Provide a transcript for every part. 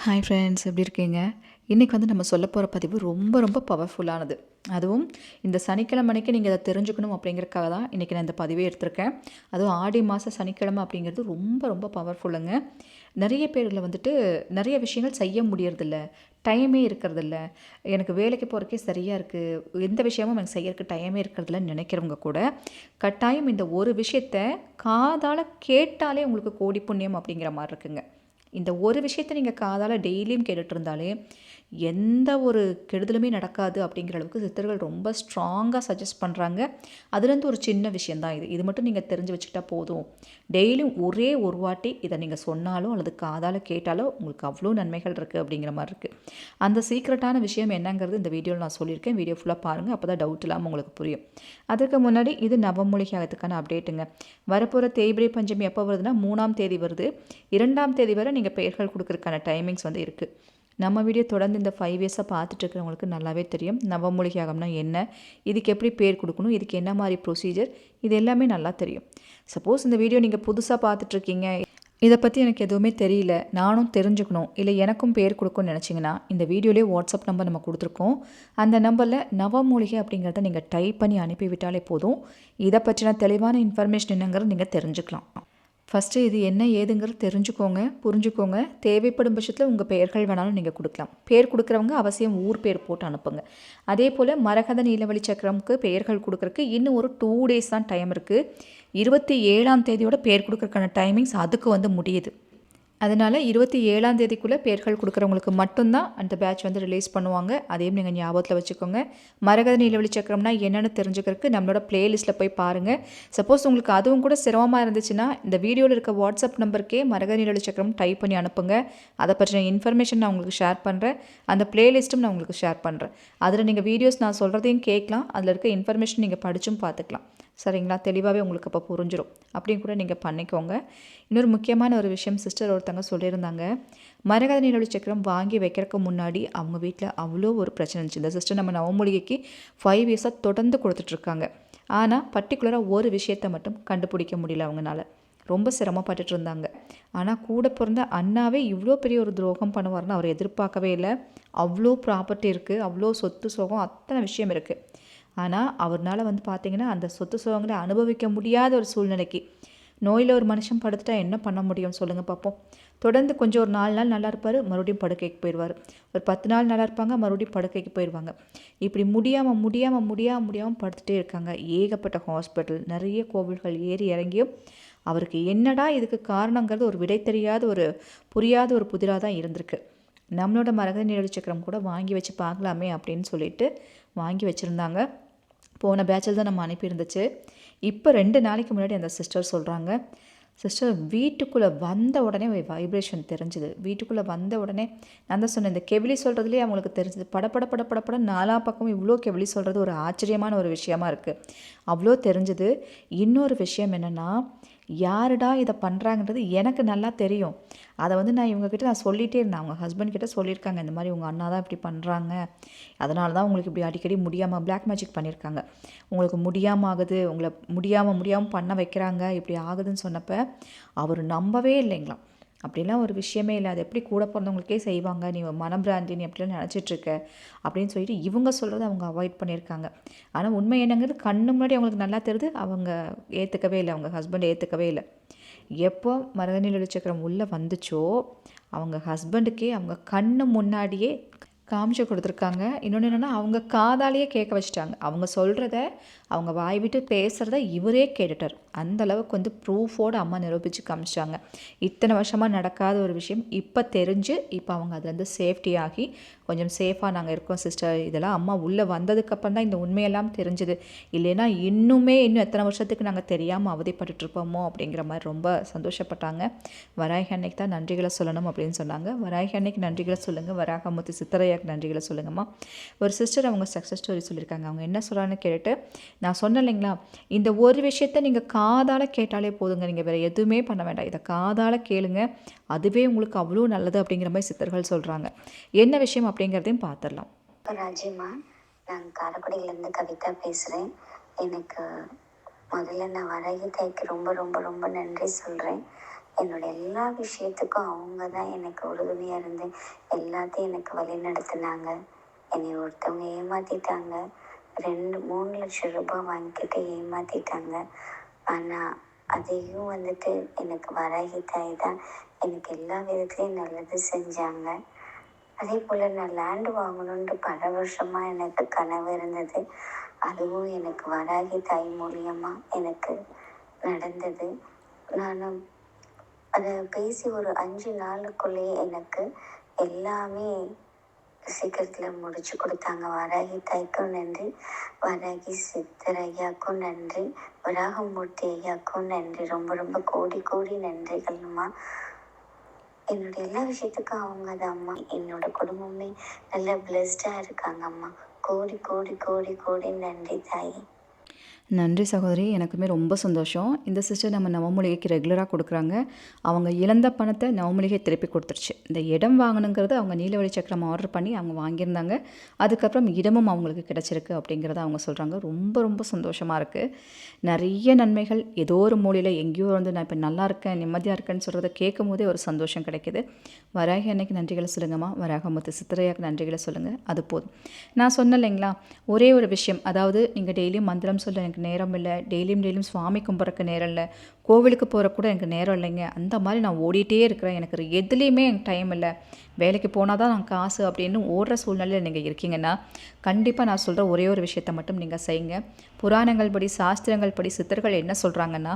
Hi friends, எப்படி இருக்கீங்க? இன்றைக்கி நம்ம சொல்ல போகிற பதிவு ரொம்ப ரொம்ப பவர்ஃபுல்லானது. அதுவும் இந்த சனிக்கிழமை அன்னைக்கு நீங்கள் அதை தெரிஞ்சுக்கணும் அப்படிங்கிறதுக்காக தான் இன்றைக்கி நான் இந்த பதிவே எடுத்திருக்கேன். அதுவும் ஆடி மாத சனிக்கிழமை அப்படிங்கிறது ரொம்ப ரொம்ப பவர்ஃபுல்லுங்க. நிறைய பேரில் நிறைய விஷயங்கள் செய்ய முடியறதில்ல, டைமே இருக்கிறதில்ல. எனக்கு வேலைக்கு போகிறக்கே சரியாக இருக்குது, எந்த விஷயமும் எனக்கு செய்யறதுக்கு டைமே இருக்கிறதில்லன்னு நினைக்கிறவங்க கூட கட்டாயம் இந்த ஒரு விஷயத்த காதால் கேட்டாலே உங்களுக்கு கோடி புண்ணியம் அப்படிங்கிற மாதிரி இருக்குங்க. இந்த ஒரு விஷயத்த நீங்கள் காதால் டெய்லியும் கேட்டுட்டு இருந்தாலே எந்த ஒரு கெடுதலுமே நடக்காது அப்படிங்கிற அளவுக்கு சித்தர்கள் ரொம்ப ஸ்ட்ராங்காக சஜஸ்ட் பண்ணுறாங்க. அதுலேருந்து ஒரு சின்ன விஷயந்தான் இது மட்டும் நீங்கள் தெரிஞ்சு வச்சுக்கிட்டா போதும். டெய்லியும் ஒரே ஒரு வாட்டி இதை நீங்கள் சொன்னாலும் அல்லது காதால் கேட்டாலோ உங்களுக்கு அவ்வளோ நன்மைகள் இருக்குது அப்படிங்கிற மாதிரி இருக்குது. அந்த சீக்ரெட்டான விஷயம் என்னங்கிறது இந்த வீடியோவில் நான் சொல்லியிருக்கேன். வீடியோ ஃபுல்லாக பாருங்கள், அப்போ தான் டவுட் இல்லாமல் உங்களுக்கு புரியும். அதுக்கு முன்னாடி இது நவமூலிகைக்கான அப்டேட்டுங்க. வரப்போகிற தேய்பிரை பஞ்சமி எப்போ வருதுன்னா 3ஆம் தேதி வருது. 2ஆம் தேதி வரை நீங்கள் பெயர்கள் கொடுக்கறதுக்கான டைமிங்ஸ் இருக்குது. நம்ம வீடியோ தொடர்ந்து இந்த 5 இயர்ஸாக பார்த்துட்டு இருக்கிறவங்களுக்கு நல்லாவே தெரியும் நவமூலிகைனா என்ன, இதுக்கு எப்படி பேர் கொடுக்கணும், இதுக்கு என்ன மாதிரி ப்ரொசீஜர், இது எல்லாமே நல்லா தெரியும். சப்போஸ் இந்த வீடியோ நீங்கள் புதுசாக பார்த்துட்ருக்கீங்க, இதை பற்றி எனக்கு எதுவுமே தெரியல, நானும் தெரிஞ்சுக்கணும், இல்லை எனக்கும் பேர் கொடுக்கணும்னு நினச்சிங்கன்னா இந்த வீடியோலேயே வாட்ஸ்அப் நம்பர் நம்ம கொடுத்துருக்கோம். அந்த நம்பரில் நவமூலிகை அப்படிங்கிறத நீங்கள் டைப் பண்ணி அனுப்பிவிட்டாலே போதும். இதை பற்றின தெளிவான இன்ஃபர்மேஷன் என்னங்கிறது நீங்கள் தெரிஞ்சுக்கலாம். ஃபஸ்ட்டு இது என்ன ஏதுங்கிறது தெரிஞ்சுக்கோங்க, புரிஞ்சுக்கோங்க. தேவைப்படும் பட்சத்தில் உங்கள் பெயர்கள் வேணாலும் நீங்கள் கொடுக்கலாம். பேர் கொடுக்குறவங்க அவசியம் ஊர் பேர் போட்டு அனுப்புங்க. அதே போல் மரகத நீலவழி சக்கரமுக்கு பெயர்கள் கொடுக்குறக்கு இன்னும் ஒரு 2 டேஸ் தான் டைம் இருக்குது. 27ஆம் தேதியோட பேர் கொடுக்குறக்கான டைமிங்ஸ் அதுக்கு முடியுது. அதனால் 27ஆம் தேதிக்குள்ளே பேர்கள் கொடுக்குறவங்களுக்கு மட்டும்தான் அந்த பேட்ச் ரிலீஸ் பண்ணுவாங்க. அதையும் நீங்கள் ஞாபகத்தில் வச்சுக்கோங்க. மரகத நீலவழி சக்கரம்னா என்னென்னு தெரிஞ்சுக்கிறதுக்கு நம்மளோட ப்ளேலிஸ்ட்டில் போய் பாருங்கள். சப்போஸ் உங்களுக்கு அதுவும் கூட சிரமமாக இருந்துச்சுன்னா இந்த வீடியோவில் இருக்க வாட்ஸ்அப் நம்பருக்கே மரகத நீலவழி சக்கரம் டைப் பண்ணி அனுப்புங்க. அதை பற்றின இன்ஃபர்மேஷன் நான் உங்களுக்கு ஷேர் பண்ணுறேன். அந்த ப்ளேலிஸ்ட்டும் நான் உங்களுக்கு ஷேர் பண்ணுறேன். அதில் நீங்கள் வீடியோஸ் நான் சொல்கிறதையும் கேட்கலாம், அதில் இருக்க இன்ஃபர்மேஷன் நீங்கள் படித்தும் பார்த்துக்கலாம். சரிங்களா? தெளிவாகவே உங்களுக்கு அப்போ புரிஞ்சிடும். அப்படியும் கூட நீங்கள் பண்ணிக்கோங்க. இன்னொரு முக்கியமான ஒரு விஷயம், சிஸ்டர் ஒருத்தங்க சொல்லியிருந்தாங்க, மரகத நீலவழி சக்கரம் வாங்கி வைக்கிறதுக்கு முன்னாடி அவங்க வீட்டில் அவ்வளோ ஒரு பிரச்சனை இருந்துச்சு. இந்த சிஸ்டர் நம்ம நவமூலிகைக்கு 5 இயர்ஸாக தொடர்ந்து கொடுத்துட்ருக்காங்க. ஆனால் பர்டிகுலராக ஒரு விஷயத்தை மட்டும் கண்டுபிடிக்க முடியல அவங்களால. ரொம்ப சிரமப்பட்டுட்டு இருந்தாங்க. ஆனால் கூட பிறந்த அண்ணாவே இவ்வளோ பெரிய ஒரு துரோகம் பண்ணுவார்னு அவர் எதிர்பார்க்கவே இல்லை. அவ்வளோ ப்ராப்பர்ட்டி இருக்குது, அவ்வளோ சொத்து சோகம், அத்தனை விஷயம் இருக்குது. ஆனால் அவர்னால் பார்த்திங்கன்னா அந்த சொத்து சுகங்களை அனுபவிக்க முடியாத ஒரு சூழ்நிலைக்கு, நோயில் ஒரு மனுஷன் படுத்துட்டா என்ன பண்ண முடியும் சொல்லுங்கள் பார்ப்போம். தொடர்ந்து கொஞ்சம் ஒரு 4 நாள் நல்லா இருப்பார், மறுபடியும் படுக்கைக்கு போயிடுவார். ஒரு 10 நாள் நல்லா இருப்பாங்க, மறுபடியும் படுக்கைக்கு போயிடுவாங்க. இப்படி முடியாமல் படுத்துகிட்டே இருக்காங்க. ஏகப்பட்ட ஹாஸ்பிட்டல், நிறைய கோவில்கள் ஏறி இறங்கியும் அவருக்கு என்னடா இதுக்கு காரணங்கிறது ஒரு விடை தெரியாத ஒரு புரியாத ஒரு புதிராக தான் இருந்திருக்கு. நம்மளோட மரகத நீலவழி சக்கரம் கூட வாங்கி வச்சு பார்க்கலாமே அப்படின்னு சொல்லிட்டு வாங்கி வச்சுருந்தாங்க. போன பேட்சில் தான் நம்ம அனுப்பியிருந்துச்சு. இப்போ 2 நாளைக்கு முன்னாடி அந்த சிஸ்டர் சொல்கிறாங்க, சிஸ்டர் வீட்டுக்குள்ளே வந்த உடனே ஒரு வைப்ரேஷன் தெரிஞ்சுது. வீட்டுக்குள்ளே வந்த உடனே நான் தான் சொன்னேன், இந்த கெவிலி சொல்கிறதுலேயே அவங்களுக்கு தெரிஞ்சுது. படப்பட 4 பக்கமும் இவ்வளோ கெவிலி சொல்கிறது ஒரு ஆச்சரியமான ஒரு விஷயமா இருக்குது. அவ்வளோ தெரிஞ்சுது. இன்னொரு விஷயம் என்னென்னா, யாருடா இதை பண்ணுறாங்கன்றது எனக்கு நல்லா தெரியும். அதை நான் இவங்கக்கிட்ட சொல்லிகிட்டே இருந்தேன். அவங்க ஹஸ்பண்ட் கிட்ட சொல்லியிருக்காங்க, இந்த மாதிரி உங்கள் அண்ணா தான் இப்படி பண்ணுறாங்க, அதனால தான் உங்களுக்கு இப்படி அடிக்கடி முடியாமல் பிளாக் மேஜிக் பண்ணியிருக்காங்க, உங்களுக்கு முடியாமல் ஆகுது, உங்களை முடியாமல் பண்ண வைக்கிறாங்க, இப்படி ஆகுதுன்னு சொன்னப்போ அவர் நம்பவே இல்லைங்களாம். அப்படிலாம் ஒரு விஷயமே இல்லை, அது எப்படி கூட பிறந்தவங்களுக்கே செய்வாங்க, நீ மனப்பிராந்தி, நீ அப்படிலாம் நினச்சிட்ருக்க அப்படின்னு சொல்லிட்டு இவங்க சொல்கிறத அவங்க அவாய்ட் பண்ணியிருக்காங்க. ஆனால் உண்மை என்னங்கிறது கண்ணு முன்னாடி அவங்களுக்கு நல்லா தெரியுது. அவங்க ஏற்றுக்கவே இல்லை, அவங்க ஹஸ்பண்ட் ஏற்றுக்கவே இல்லை. எப்போ மரகத நீலவழி சக்கரம் உள்ளே வந்துச்சோ அவங்க ஹஸ்பண்டுக்கே அவங்க கண்ணு முன்னாடியே காமிச்சு கொடுத்துருக்காங்க. இன்னொன்று என்னென்னா, அவங்க காதாலேயே கேட்க வச்சுட்டாங்க. அவங்க சொல்கிறத, அவங்க வாய் விட்டு பேசுகிறத இவரே கேட்டுட்டார். அந்தளவுக்கு ப்ரூஃபோடு அம்மா நிரூபித்து காமிச்சிட்டாங்க. இத்தனை வருஷமாக நடக்காத ஒரு விஷயம் இப்போ தெரிஞ்சு, இப்போ அவங்க அதுலேருந்து சேஃப்டி ஆகி கொஞ்சம் சேஃபாக நாங்கள் இருக்கோம் சிஸ்டர். இதெல்லாம் அம்மா உள்ளே வந்ததுக்கப்புறம் தான் இந்த உண்மையெல்லாம் தெரிஞ்சுது. இல்லைன்னா இன்னும் எத்தனை வருஷத்துக்கு நாங்கள் தெரியாமல் அவதிப்பட்டுருப்போமோ அப்படிங்கிற மாதிரி ரொம்ப சந்தோஷப்பட்டாங்க. வராகி அன்னைக்கு தான் நன்றிகளை சொல்லணும் அப்படின்னு சொன்னாங்க. வராகி அன்னைக்கு நன்றிகளை சொல்லுங்கள், வராகமூர்த்தி சித்தரையாக்கு நன்றிகளை சொல்லுங்கம்மா. ஒரு சிஸ்டர் அவங்க சக்ஸஸ் ஸ்டோரி சொல்லியிருக்காங்க. அவங்க என்ன சொல்கிறான்னு கேட்டுட்டு, நான் சொன்னேன் இல்லைங்களா, இந்த ஒரு விஷயத்தை நீங்கள் காதால் கேட்டாலே போதுங்க, நீங்கள் வேறு எதுவுமே பண்ண வேண்டாம், இதை காதால் கேளுங்க, அதுவே உங்களுக்கு அவ்வளோ நல்லது அப்படிங்கிற மாதிரி சித்தர்கள் சொல்கிறாங்க. என்ன விஷயம் அப்படிங்கிறதையும் பார்த்துடலாம். ராஜிமா, நான் காரைக்குடியிலேருந்து கவிதா பேசுகிறேன். எனக்கு முதல்ல நான் வராகி தாய்க்கு ரொம்ப ரொம்ப ரொம்ப நன்றி சொல்கிறேன். என்னோட எல்லா விஷயத்துக்கும் அவங்க தான் எனக்கு உறுதுணையாக இருந்து எல்லாத்தையும் எனக்கு வழி நடத்துனாங்க. என்னை ஒருத்தவங்க ஏமாற்றிட்டாங்க. 2-3 லட்சம் ரூபாய் வாங்கிக்கிட்டு ஏமாற்றிட்டாங்க. ஆனால் அதையும் வந்துட்டு எனக்கு வராகி தாய் தான் எனக்கு எல்லா விதத்துலேயும் நல்லது செஞ்சாங்க. அதே போல் நான் லேண்டு வாங்கணுன்ட்டு பல வருஷமாக எனக்கு கனவு இருந்தது. அதுவும் எனக்கு வராகி தாய் மூலியமாக எனக்கு நடந்தது. நான் அதை பேசி ஒரு 5 நாளுக்குள்ளேயே எனக்கு எல்லாமே சீக்கிரத்தில் முடிச்சு கொடுத்தாங்க. வராகி தாய்க்கும் நன்றி, வராகி சித்தர் ஐயாக்கும் நன்றி, வராகமூர்த்தி ஐயாக்கும் நன்றி. ரொம்ப ரொம்ப கோடி கோடி நன்றிகள்மா. என்னோட எல்லா விஷயத்துக்கும் அவங்க தான் அம்மா. என்னோட குடும்பமே நல்ல பிளெஸ்டாக இருக்காங்க அம்மா. கோடி கோடி கோடி கோடி நன்றி தாயி. நன்றி சகோதரி. எனக்குமே ரொம்ப சந்தோஷம். இந்த சிஸ்டர் நம்ம நவமூலிகைக்கு ரெகுலராக கொடுக்குறாங்க. அவங்க இழந்த பணத்தை நவமூலிகை திருப்பி கொடுத்துருச்சு. இந்த இடம் வாங்கணுங்கிறது அவங்க நீலவழி சக்கரம் ஆர்டர் பண்ணி அவங்க வாங்கியிருந்தாங்க. அதுக்கப்புறம் இடமும் அவங்களுக்கு கிடச்சிருக்கு அப்படிங்கிறத அவங்க சொல்கிறாங்க. ரொம்ப ரொம்ப சந்தோஷமாக இருக்குது. நிறைய நன்மைகள் ஏதோ ஒரு மூலையில் எங்கேயோ வந்து நான் இப்போ நல்லா இருக்கேன், நிம்மதியாக இருக்கேன்னு சொல்கிறத கேட்கும் போதே ஒரு சந்தோஷம் கிடைக்கிது. வராகி அன்னைக்கு நன்றிகளை சொல்லுங்கம்மா. வராகமுத்து சித்திரையாக்கு நன்றிகளை சொல்லுங்கள். அது போதும். நான் சொன்னேன் இல்லைங்களா, ஒரே ஒரு விஷயம், அதாவது நீங்கள் டெய்லியும் மந்திரம் சொல்ல எனக்கு நேரம் இல்லை, டெய்லியும் சுவாமி கும்பிட்றக்கு நேரம் இல்லை, கோவிலுக்கு போகிற கூட எனக்கு நேரம் இல்லைங்க, அந்த மாதிரி நான் ஓடிட்டே இருக்கிறேன், எனக்கு எதுலேயுமே எனக்கு டைம் இல்லை, வேலைக்கு போனால் தான் நான் காசு அப்படின்னு ஓடுற சூழ்நிலையில் நீங்கள் இருக்கீங்கன்னா கண்டிப்பாக நான் சொல்கிற ஒரே ஒரு விஷயத்தை மட்டும் நீங்கள் செய்யுங்க. புராணங்கள் படி, சாஸ்திரங்கள் படி சித்தர்கள் என்ன சொல்கிறாங்கன்னா,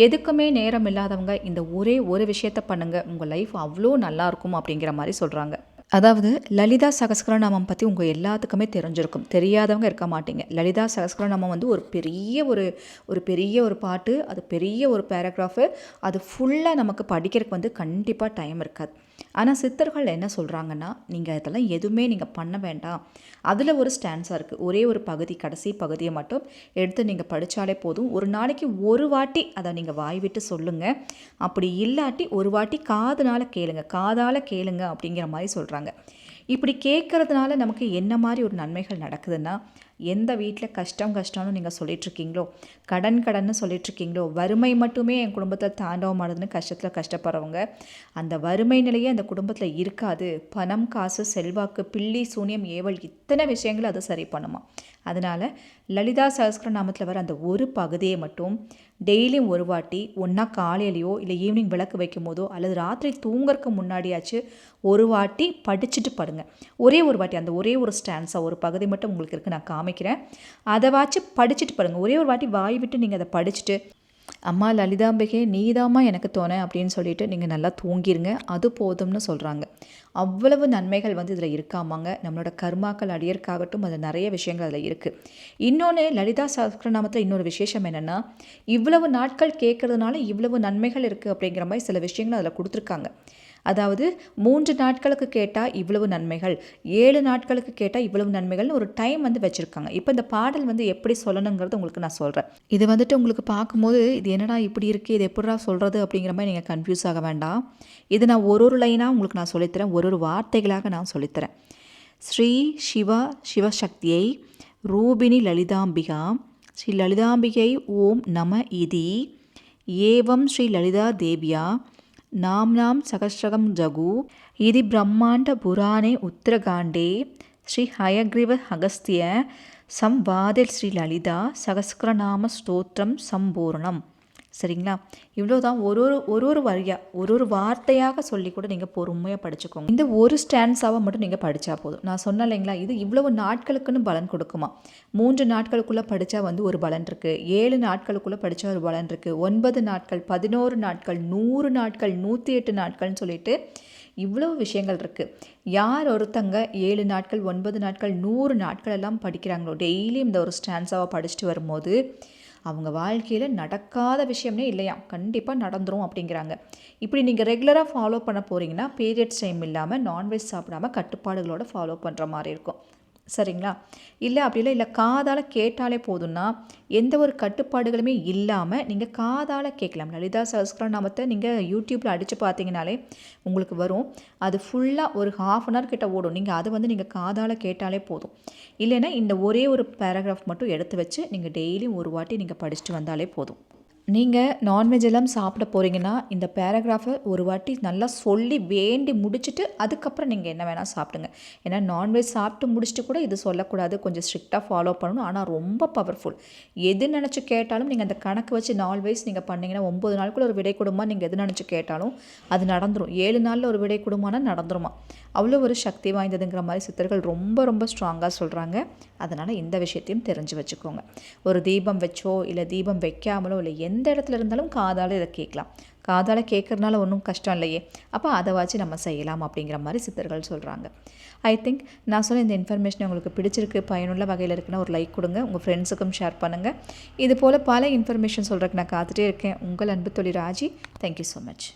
எதுக்குமே நேரம் இல்லாதவங்க இந்த ஒரே ஒரு விஷயத்தை பண்ணுங்கள், உங்கள் லைஃப் அவ்வளோ நல்லாயிருக்கும் அப்படிங்கிற மாதிரி சொல்கிறாங்க. அதாவது லலிதா சகஸ்கரநாமம் பற்றி உங்கள் எல்லாத்துக்குமே தெரிஞ்சிருக்கும். தெரியாதவங்க இருக்க மாட்டீங்க. லலிதா சகஸ்கரநாமம் வந்து ஒரு பெரிய ஒரு பாட்டு, அது பெரிய ஒரு பேராகிராஃபு, அது ஃபுல்லாக நமக்கு படிக்கிறதுக்கு வந்து கண்டிப்பாக டைம் இருக்காது. ஆனால் சித்தர்கள் என்ன சொல்கிறாங்கன்னா, நீங்கள் இதெல்லாம் எதுவுமே நீங்கள் பண்ண வேண்டாம், அதில் ஒரு ஸ்டான்ஸாக இருக்குது, ஒரே ஒரு பகுதி, கடைசி பகுதியை மட்டும் எடுத்து நீங்கள் படித்தாலே போதும். ஒரு நாளைக்கு ஒரு வாட்டி அதை நீங்கள் வாய் விட்டு சொல்லுங்கள், அப்படி இல்லாட்டி ஒரு வாட்டி காதால் கேளுங்க அப்படிங்கிற மாதிரி சொல்கிறாங்க. இப்படி கேட்குறதுனால நமக்கு என்ன மாதிரி ஒரு நன்மைகள் நடக்குதுன்னா, எந்த வீட்டில் கஷ்டம்னு நீங்கள் சொல்லிகிட்ருக்கீங்களோ, கடன் சொல்லிகிட்ருக்கீங்களோ, வறுமை மட்டுமே என் குடும்பத்தில் தாண்டவமானதுன்னு கஷ்டத்தில் கஷ்டப்படுறவங்க, அந்த வறுமை நிலையே அந்த குடும்பத்தில் இருக்காது. பணம், காசு, செல்வாக்கு, பில்லி, சூனியம், ஏவல், இத்தனை விஷயங்களை அது சரி பண்ணுமா. அதனால் லலிதா சகஸ்கரநாமத்தில் வர அந்த ஒரு பகுதியை மட்டும் டெய்லியும் ஒரு வாட்டி, ஒன்றா காலையிலையோ இல்லை ஈவினிங் விளக்கு வைக்கும் போதோ அல்லது ராத்திரி தூங்குறதுக்கு முன்னாடியாச்சு ஒரு வாட்டி படிச்சுட்டு படுங்க. ஒரே ஒரு வாட்டி, அந்த ஒரே ஒரு ஸ்டான்ஸாக ஒரு பகுதி மட்டும் உங்களுக்கு இருக்குது, நான் காமிக்கிறேன். அதை வாச்சு படிச்சுட்டு படுங்க. ஒரே ஒரு வாட்டி வாய் விட்டு நீங்கள் அதை படிச்சுட்டு, அம்மா லலிதாம்பிகே நீதாம்மா எனக்கு தோணை அப்படின்னு சொல்லிட்டு நீங்கள் நல்லா தூங்கிடுங்க, அது போதும்னு சொல்கிறாங்க. அவ்வளவு நன்மைகள் வந்து இதில் இருக்காமாங்க. நம்மளோட கர்மாக்கள் அடியற்காகட்டும், அதில் நிறைய விஷயங்கள் அதில் இருக்குது. இன்னொன்று, லலிதா சகஸ்கரநாமத்தில் இன்னொரு விசேஷம் என்னென்னா, இவ்வளவு நாட்கள் கேட்குறதுனால இவ்வளவு நன்மைகள் இருக்குது அப்படிங்கிற மாதிரி சில விஷயங்கள் அதில் கொடுத்துருக்காங்க. அதாவது 3 நாட்களுக்கு கேட்டால் இவ்வளவு நன்மைகள், 7 நாட்களுக்கு கேட்டால் இவ்வளவு நன்மைகள்னு ஒரு டைம் வந்து வச்சுருக்காங்க. இப்போ இந்த பாடல் வந்து எப்படி சொல்லணுங்கிறது உங்களுக்கு நான் சொல்கிறேன். இது வந்துட்டு உங்களுக்கு பார்க்கும்போது இது என்னடா இப்படி இருக்குது, இது எப்படிடா சொல்கிறது அப்படிங்கிற மாதிரி நீங்கள் கன்ஃபியூஸ் ஆக வேண்டாம். இது நான் ஒரு லைனாக உங்களுக்கு நான் சொல்லித்தரேன், ஒரு வார்த்தைகளாக நான் சொல்லித்தரேன். ஸ்ரீ சிவசக்தியை ரூபிணி லலிதாம்பிகா ஸ்ரீ லலிதாம்பிகை ஓம் நம இதி ஏவம் ஸ்ரீ லலிதா தேவியா நாம்னாம் சகஸ்ரகம் ஜகு இது பிரம்மாண்ட புராணே உத்தரகாண்டே ஸ்ரீ ஹயக்ரீவ அகஸ்திய சம்வாதில் ஸ்ரீ லலிதா சகஸ்கரநாம ஸ்தோத்திரம் சம்பூர்ணம். சரிங்களா? இவ்வளோதான். ஒரு வரியாக ஒரு வார்த்தையாக சொல்லி கூட நீங்கள் பொறுமையாக படிச்சுக்கோங்க. இந்த ஒரு ஸ்டான்ஸாவை மட்டும் நீங்கள் படித்தா போதும். நான் சொன்னேன் இல்லைங்களா, இது இவ்வளவு நாட்களுக்குன்னு பலன் கொடுக்குமா. 3 நாட்களுக்குள்ளே படித்தா வந்து ஒரு பலன் இருக்குது, 7 நாட்களுக்குள்ளே படித்தா ஒரு பலன் இருக்குது, 9 நாட்கள், 11 நாட்கள், 100 நாட்கள், 108 நாட்கள்னு சொல்லிட்டு இவ்வளோ விஷயங்கள் இருக்குது. யார் ஒருத்தங்க 7 நாட்கள், 9 நாட்கள், 100 நாட்கள் எல்லாம் படிக்கிறாங்களோ, டெய்லியும் இந்த ஒரு ஸ்டான்ஸாவை படிச்சுட்டு வரும்போது அவங்க வாழ்க்கையில் நடக்காத விஷயம்னே இல்லையா, கண்டிப்பாக நடந்துரும் அப்படிங்கிறாங்க. இப்படி நீங்கள் ரெகுலராக ஃபாலோ பண்ண போகிறீங்கன்னா பீரியட்ஸ் டைம் இல்லாமல் நான்வெஜ் சாப்பிடாமல் கட்டுப்பாடுகளோடு ஃபாலோ பண்ணுற மாதிரி இருக்கும். சரிங்களா? இல்லை அப்படி இல்லை காதால் கேட்டாலே போதும்னா எந்த ஒரு கட்டுப்பாடுகளுமே இல்லாமல் நீங்கள் காதால் கேட்கலாம். லலிதா சகஸ்கரநாமத்தை நீங்கள் யூடியூப்பில் அடித்து பார்த்தீங்கனாலே உங்களுக்கு வரும். அது ஃபுல்லாக ஒரு 1/2 hour கிட்ட ஓடும். நீங்கள் அது வந்து நீங்கள் காதால் கேட்டாலே போதும். இல்லைன்னா இந்த ஒரே ஒரு பேராகிராஃப் மட்டும் எடுத்து வச்சு நீங்கள் டெய்லியும் ஒரு வாட்டி நீங்கள் படிச்சுட்டு வந்தாலே போதும். நீங்கள் நான்வெஜ் எல்லாம் சாப்பிட போகிறீங்கன்னா இந்த பேராகிராஃபை ஒரு வாட்டி நல்லா சொல்லி வேண்டி முடிச்சுட்டு அதுக்கப்புறம் நீங்கள் என்ன வேணால் சாப்பிடுங்க. ஏன்னா நான்வெஜ் சாப்பிட்டு முடிச்சுட்டு கூட இது சொல்லக்கூடாது, கொஞ்சம் ஸ்ட்ரிக்டாக ஃபாலோ பண்ணணும். ஆனால் ரொம்ப பவர்ஃபுல். எது நினச்சி கேட்டாலும் நீங்கள் அந்த கணக்கு வச்சு 4 வயசு நீங்கள் பண்ணிங்கன்னா 9 நாளுக்குள்ள ஒரு விடை கொடுமா, நீங்கள் எது நினச்சி கேட்டாலும் அது நடந்துடும். 7 நாளில் ஒரு விடை கொடுமானா நடந்துருமா. அவ்வளோ ஒரு சக்தி வாய்ந்ததுங்கிற மாதிரி சித்தர்கள் ரொம்ப ரொம்ப ஸ்ட்ராங்காக சொல்கிறாங்க. அதனால் இந்த விஷயத்தையும் தெரிஞ்சு வச்சுக்கோங்க. ஒரு தீபம் வச்சோ இல்லை தீபம் வைக்காமலோ இல்லை எந்த இடத்துல இருந்தாலும் காதால் இதை கேட்கலாம். காதால் கேட்குறதுனால ஒன்றும் கஷ்டம் இல்லையே, அப்போ அதை வச்சு நம்ம செய்யலாம் அப்படிங்கிற மாதிரி சித்தர்கள் சொல்கிறாங்க. ஐ திங்க் நான் சொன்ன இந்த இன்ஃபர்மேஷன் உங்களுக்கு பிடிச்சிருக்கு, பயனுள்ள வகையில் இருக்குன்னா ஒரு லைக் கொடுங்க, உங்கள் ஃப்ரெண்ட்ஸுக்கும் ஷேர் பண்ணுங்கள். இது போல் பல இன்ஃபர்மேஷன் சொல்கிறதுக்கு நான் காத்துட்டே இருக்கேன். உங்கள் அன்பு தோழி ராஜி. Thank you so much.